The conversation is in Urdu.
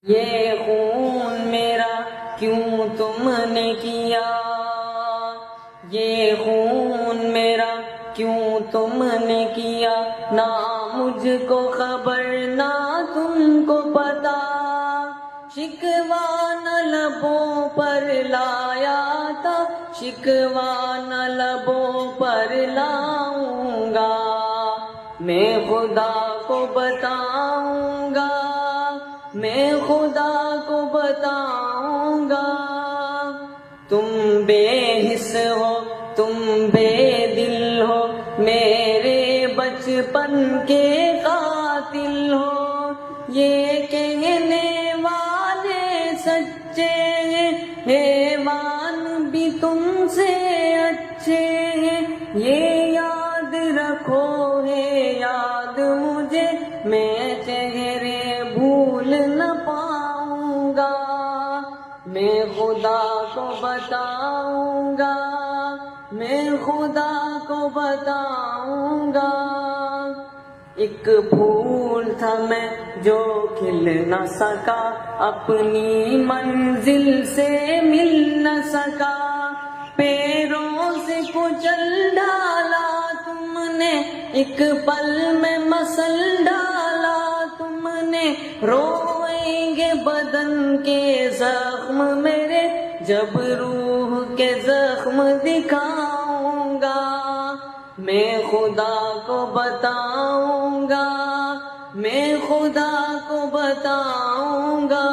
یہ خون میرا کیوں تم نے کیا، یہ خون میرا کیوں تم نے کیا، نہ مجھ کو خبر نہ تم کو پتا، شکوہ نہ لبوں پر لایا تھا، شکوہ نہ لبوں پر لاؤں گا، میں خدا کو بتاؤں گا، میں خدا کو بتاؤں گا، تم بے حس ہو تم بے دل ہو، میرے بچپن کے قاتل ہو، یہ کہنے والے سچے ہیں، حیوان بھی تم سے اچھے ہیں، یہ یاد رکھو ہے یاد مجھے، میں چہرے بھول نہ پاؤں گا، میں خدا کو بتاؤں گا، میں خدا کو بتاؤں گا، ایک پھول تھا میں جو کھل نہ سکا، اپنی منزل سے مل نہ سکا، پیروں سے کچل ڈالا تم نے، ایک پل میں مسل ڈالا تم نے، روئیں گے بدن کے زخم میرے، جب روح کے زخم دکھاؤں گا، میں خدا کو بتاؤں گا، میں خدا کو بتاؤں گا۔